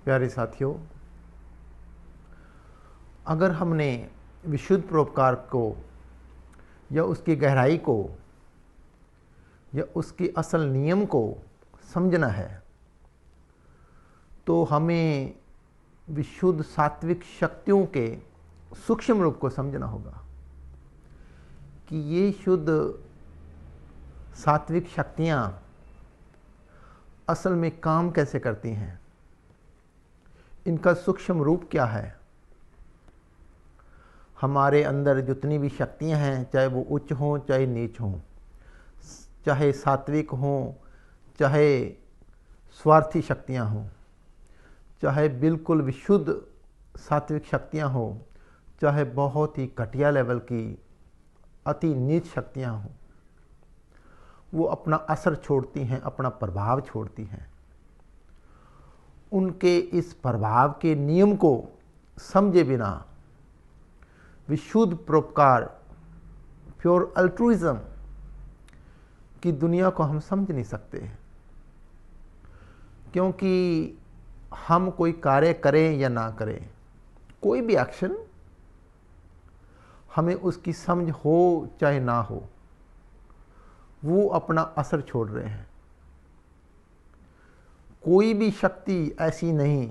प्यारे साथियों, अगर हमने विशुद्ध परोपकार को या उसकी गहराई को या उसके असल नियम को समझना है तो हमें विशुद्ध सात्विक शक्तियों के सूक्ष्म रूप को समझना होगा कि ये शुद्ध सात्विक शक्तियाँ असल में काम कैसे करती हैं, इनका सूक्ष्म रूप क्या है। हमारे अंदर जितनी भी शक्तियाँ हैं, चाहे वो उच्च हों चाहे नीच हों, चाहे सात्विक हों चाहे स्वार्थी शक्तियाँ हों, चाहे बिल्कुल विशुद्ध सात्विक शक्तियाँ हों, चाहे बहुत ही घटिया लेवल की अति नीच शक्तियाँ हों, वो अपना असर छोड़ती हैं, अपना प्रभाव छोड़ती हैं। उनके इस प्रभाव के नियम को समझे बिना विशुद्ध परोपकार, प्योर अल्ट्रुइज्म की दुनिया को हम समझ नहीं सकते, क्योंकि हम कोई कार्य करें या ना करें, कोई भी एक्शन, हमें उसकी समझ हो चाहे ना हो, वो अपना असर छोड़ रहे हैं। कोई भी शक्ति ऐसी नहीं,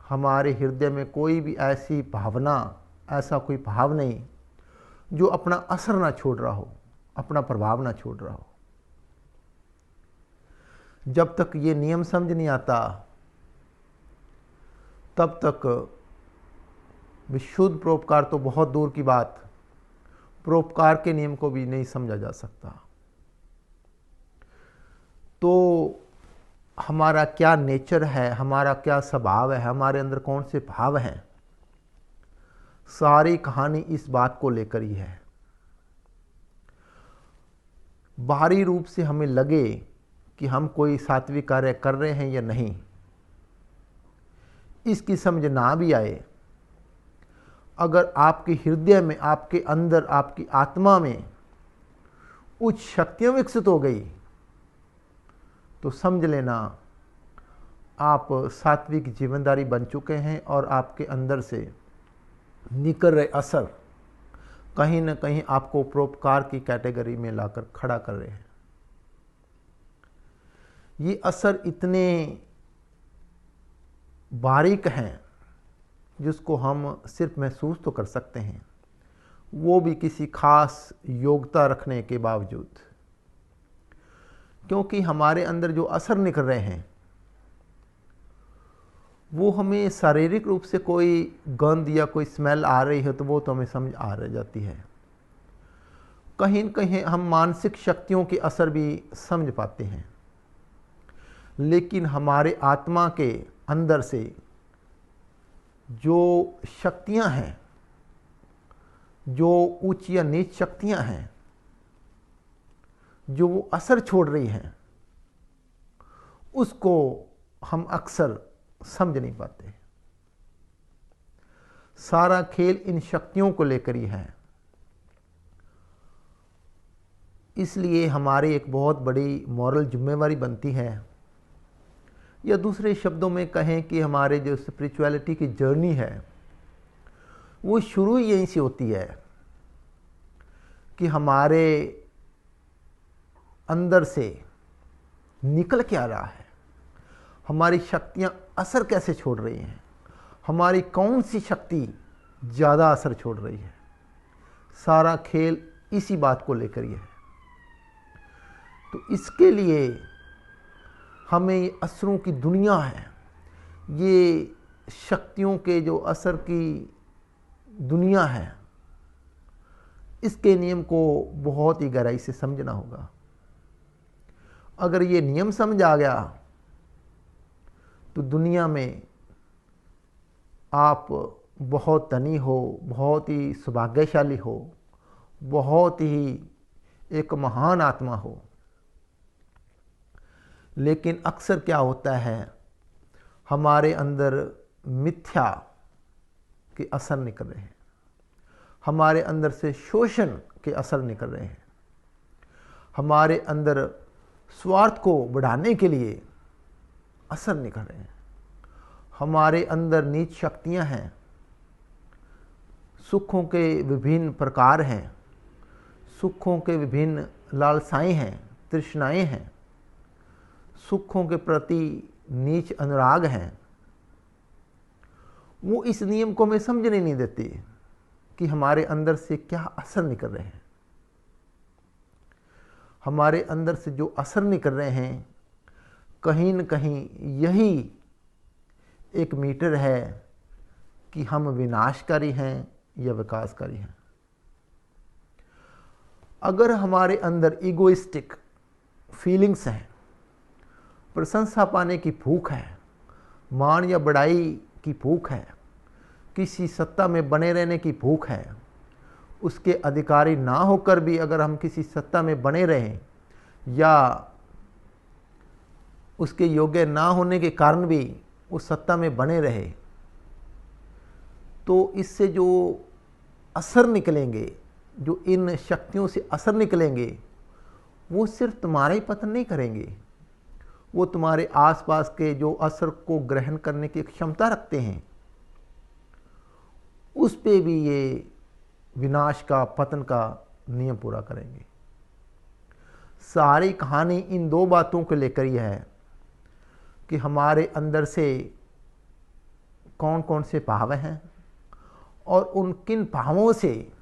हमारे हृदय में कोई भी ऐसी भावना, ऐसा कोई भाव नहीं जो अपना असर ना छोड़ रहा हो, अपना प्रभाव ना छोड़ रहा हो। जब तक ये नियम समझ नहीं आता तब तक विशुद्ध परोपकार तो बहुत दूर की बात, परोपकार के नियम को भी नहीं समझा जा सकता। तो हमारा क्या नेचर है, हमारा क्या स्वभाव है, हमारे अंदर कौन से भाव हैं, सारी कहानी इस बात को लेकर ही है। बाहरी रूप से हमें लगे कि हम कोई सात्विक कार्य कर रहे हैं या नहीं, इसकी समझ ना भी आए, अगर आपके हृदय में, आपके अंदर, आपकी आत्मा में उच्च शक्तियां विकसित हो गई तो समझ लेना आप सात्विक जीवनदारी बन चुके हैं और आपके अंदर से निकल रहे असर कहीं न कहीं आपको परोपकार की कैटेगरी में लाकर खड़ा कर रहे हैं। ये असर इतने बारीक हैं जिसको हम सिर्फ महसूस तो कर सकते हैं, वो भी किसी खास योग्यता रखने के बावजूद, क्योंकि हमारे अंदर जो असर निकल रहे हैं वो हमें शारीरिक रूप से कोई गंध या कोई स्मेल आ रही है तो वो तो हमें समझ आ रह जाती है। कहीं न कहीं हम मानसिक शक्तियों के असर भी समझ पाते हैं, लेकिन हमारे आत्मा के अंदर से जो शक्तियां हैं, जो उच्च या नीच शक्तियां हैं, जो वो असर छोड़ रही हैं, उसको हम अक्सर समझ नहीं पाते। सारा खेल इन शक्तियों को लेकर ही है। इसलिए हमारी एक बहुत बड़ी मॉरल जिम्मेवारी बनती है, या दूसरे शब्दों में कहें कि हमारे जो स्पिरिचुअलिटी की जर्नी है वो शुरू ही यहीं से होती है कि हमारे अंदर से निकल क्या रहा है, हमारी शक्तियां असर कैसे छोड़ रही हैं, हमारी कौन सी शक्ति ज़्यादा असर छोड़ रही है। सारा खेल इसी बात को लेकर ही है। तो इसके लिए हमें ये असरों की दुनिया है, ये शक्तियों के जो असर की दुनिया है, इसके नियम को बहुत ही गहराई से समझना होगा। अगर ये नियम समझ आ गया तो दुनिया में आप बहुत धनी हो, बहुत ही सौभाग्यशाली हो, बहुत ही एक महान आत्मा हो। लेकिन अक्सर क्या होता है, हमारे अंदर मिथ्या के असर निकल रहे हैं, हमारे अंदर से शोषण के असर निकल रहे हैं, हमारे अंदर स्वार्थ को बढ़ाने के लिए असर निकल रहे हैं, हमारे अंदर नीच शक्तियां हैं, सुखों के विभिन्न प्रकार हैं, सुखों के विभिन्न लालसाएं हैं, तृष्णाएं हैं, सुखों के प्रति नीच अनुराग हैं। वो इस नियम को हमें समझने नहीं देते कि हमारे अंदर से क्या असर निकल रहे हैं। हमारे अंदर से जो असर निकल रहे हैं, कहीं न कहीं यही एक मीटर है कि हम विनाशकारी हैं या विकासकारी हैं। अगर हमारे अंदर इगोइस्टिक फीलिंग्स हैं, प्रशंसा पाने की भूख है, मान या बड़ाई की भूख है, किसी सत्ता में बने रहने की भूख है, उसके अधिकारी ना होकर भी अगर हम किसी सत्ता में बने रहें या उसके योग्य ना होने के कारण भी उस सत्ता में बने रहे, तो इससे जो असर निकलेंगे, जो इन शक्तियों से असर निकलेंगे, वो सिर्फ तुम्हारा ही पतन नहीं करेंगे, वो तुम्हारे आसपास के जो असर को ग्रहण करने की क्षमता रखते हैं, उस पे भी ये विनाश का, पतन का नियम पूरा करेंगे। सारी कहानी इन दो बातों को लेकर ही है कि हमारे अंदर से कौन कौन से भाव हैं और उन किन भावों से